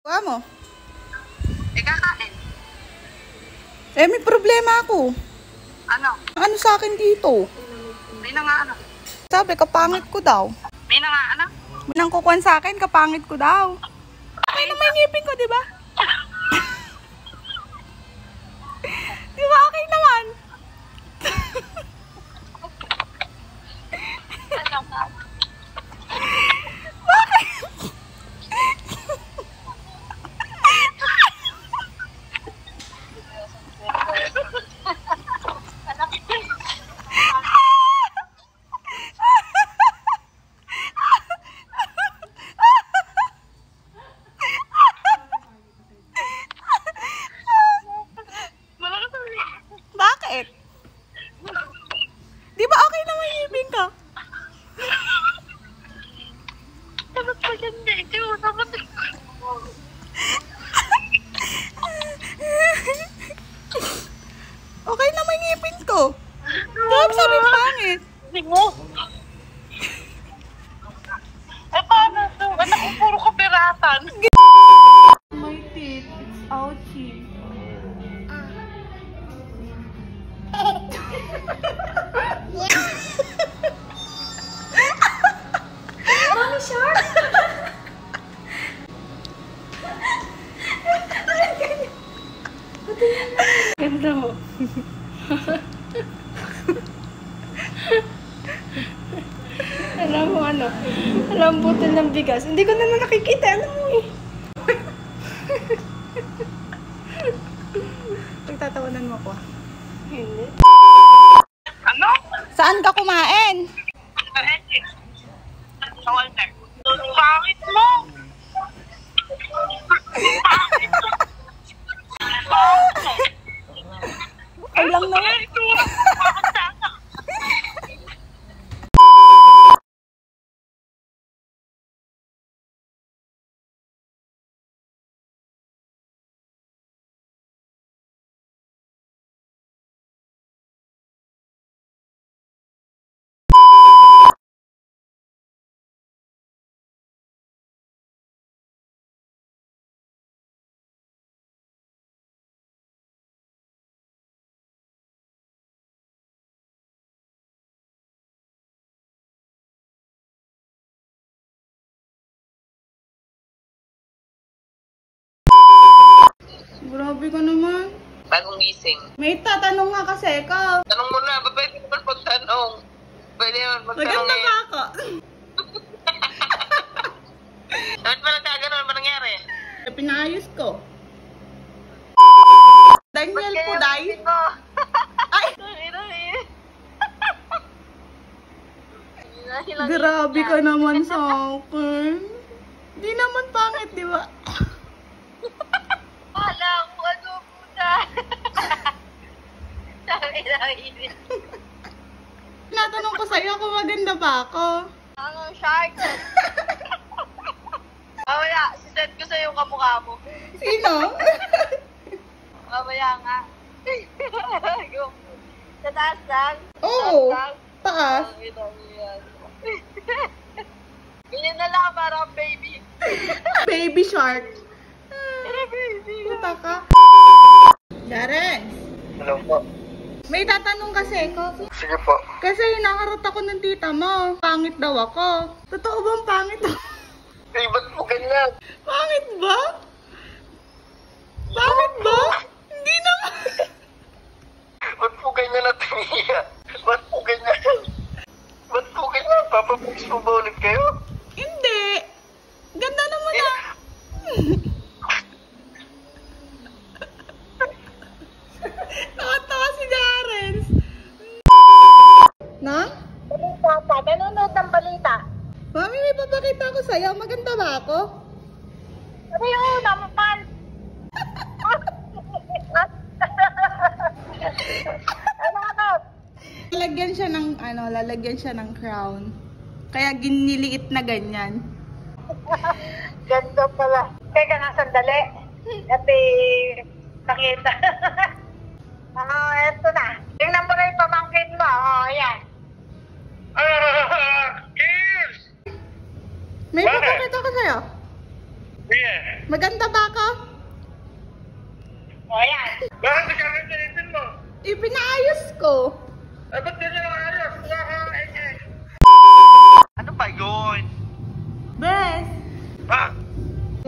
Mo? Kakain. May problema ako. Ano? Ano sa akin dito? May na nga ano? Sabi, kapangit ko daw. May na nga ano? Binang kukuhan sa akin, kapangit ko daw. Okay na may ngipin ko, di ba? Di ba okay naman? Ano ka? Bakit? Di ba okay na may ngipin ka? Dapat pa yan dito. Dapat Okay na may ngipin ko. Dapat sabi mo pangit. Hindi mo. Eh paano to? Anak ko puro kapiratan. My teeth, it's ouchy. Mommy shark! Ganda mo. Alam mo ano? Alam butil ng bigas. Hindi ko naman nakikita. Alam mo eh. Pagtatawanan mo ko. Hindi. Ano? Saan ka kumain? Sa Walter. Pangit mo! Ay lang naman. Grabe ka naman. Bagong gising. May tatanong nga kasi ka. Tanong mo na, ba pwede naman pagtanong? Pwede naman pagtanong Maganda ba ako? Bakit ba nagkaganon? Ano nangyari? Pinaayos ko. Daniel Puday. Ay! Grabe ka naman sa akin. Di naman pangit, di ba? Wala ko ano muna. Sabi na init. Tinatanong ko sa'yo kung maganda ba ako. Anong shark? Mamaya, sisend ko sa'yo yung kamukha mo. Sino? Mamaya nga. Sa taas lang? Oo. Sa taas lang? Taas. Ito yan. Ganyan na lang para baby. Baby shark. Baby. Puta ka. Jaren, Hello po. may tatanong kasi ko. Sige po. Kasi hinaharot ako ng tita mo. Pangit daw ako. Totoo bang pangit ako? Eh, ba't po ganyan? Pangit ba? Pangit ba? Hindi naman. Ba't po ganyan na tingin? Ba't po ganyan? Ba't po ganyan? Papapuks po ba ulit kayo? Hindi. Ganda naman ah. Tawa-tawa si Jaren. Na? Balita, nanonood ng balita. Mami, may papakita ko sa'yo. Maganda ba ako? Ano yun naman? Lalagyan siya ng lalagyan siya ng crown. Kaya giniliit na ganyan. Ganda pala. Teka nga sandali. Kasi nakita. Eto na. Tingnan mo na yung pamangkin mo. Ayan. Cheers! May papakita ko sa'yo. Yeah. Maganda ba ako? O, yan. Bakit nagkakasinitin mo? Ipinaayos ko. Eh, ba't ganyan ang ayos? Ano ba yun? Bes. Ah!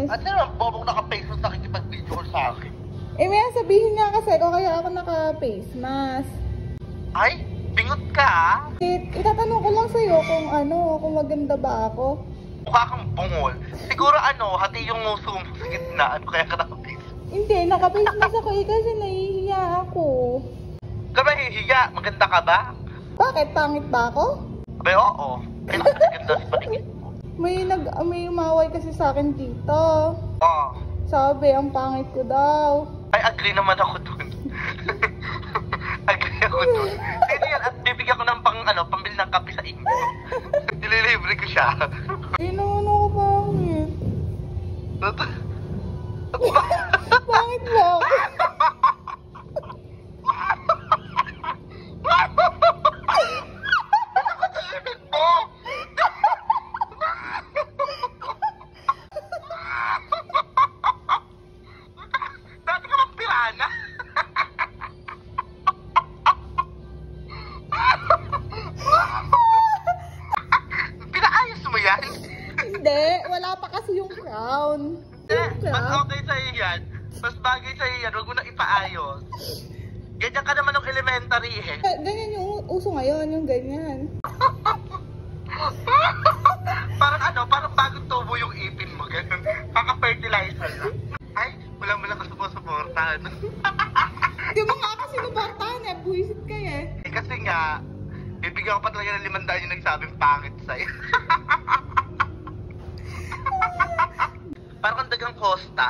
Ano naman bobong naka-face mo sa nakikipag-video ko sa akin? May sabihin nga kasi ko kaya ako naka-face mask. Ay, bingot ka ah. Itatanong ko lang sa'yo kung maganda ba ako. Mukha kang bungol. Siguro hati yung nguso mo sa gitna. Ano kaya ka naka-face? Hindi, naka-face mask ako kasi nahihiya ako. Ka ba hihiya? Maganda ka ba? Bakit? Pangit ba ako? Abay, oo. Ay, nakakaganda sa paligid mo. May umaway kasi sa akin dito. Oo. Sabi, ang pangit ko daw. Ay, agree naman ako dun. Agree ako dun. Sino yan? At bibigyan ko ng pambili ng kape sa inyo. Nililibre ko siya. Hindi naman ako pangit. Pangit ba ako? Dati ka ng pirana. Pinaayos mo yan? Hindi, wala pa kasi yung crown. Mas okay sa'yo yan. Mas bagay sa'yo yan. Huwag mo na ipaayos. Ganyan ka naman ng elementary eh. Ganyan yung uso ngayon, yung ganyan. Parang bagong tubo yung ipin mo. Ganun. Kaka-fertilizer lang. Ay, wala mo lang ka sumusuportahan. Di mo nga kasi nabartahan eh, buwisit ka eh. Eh kasi nga, bibigyan ko pa talaga ng 500 yung nagsabing pangit sa'yo. Parang kang dagang Costa.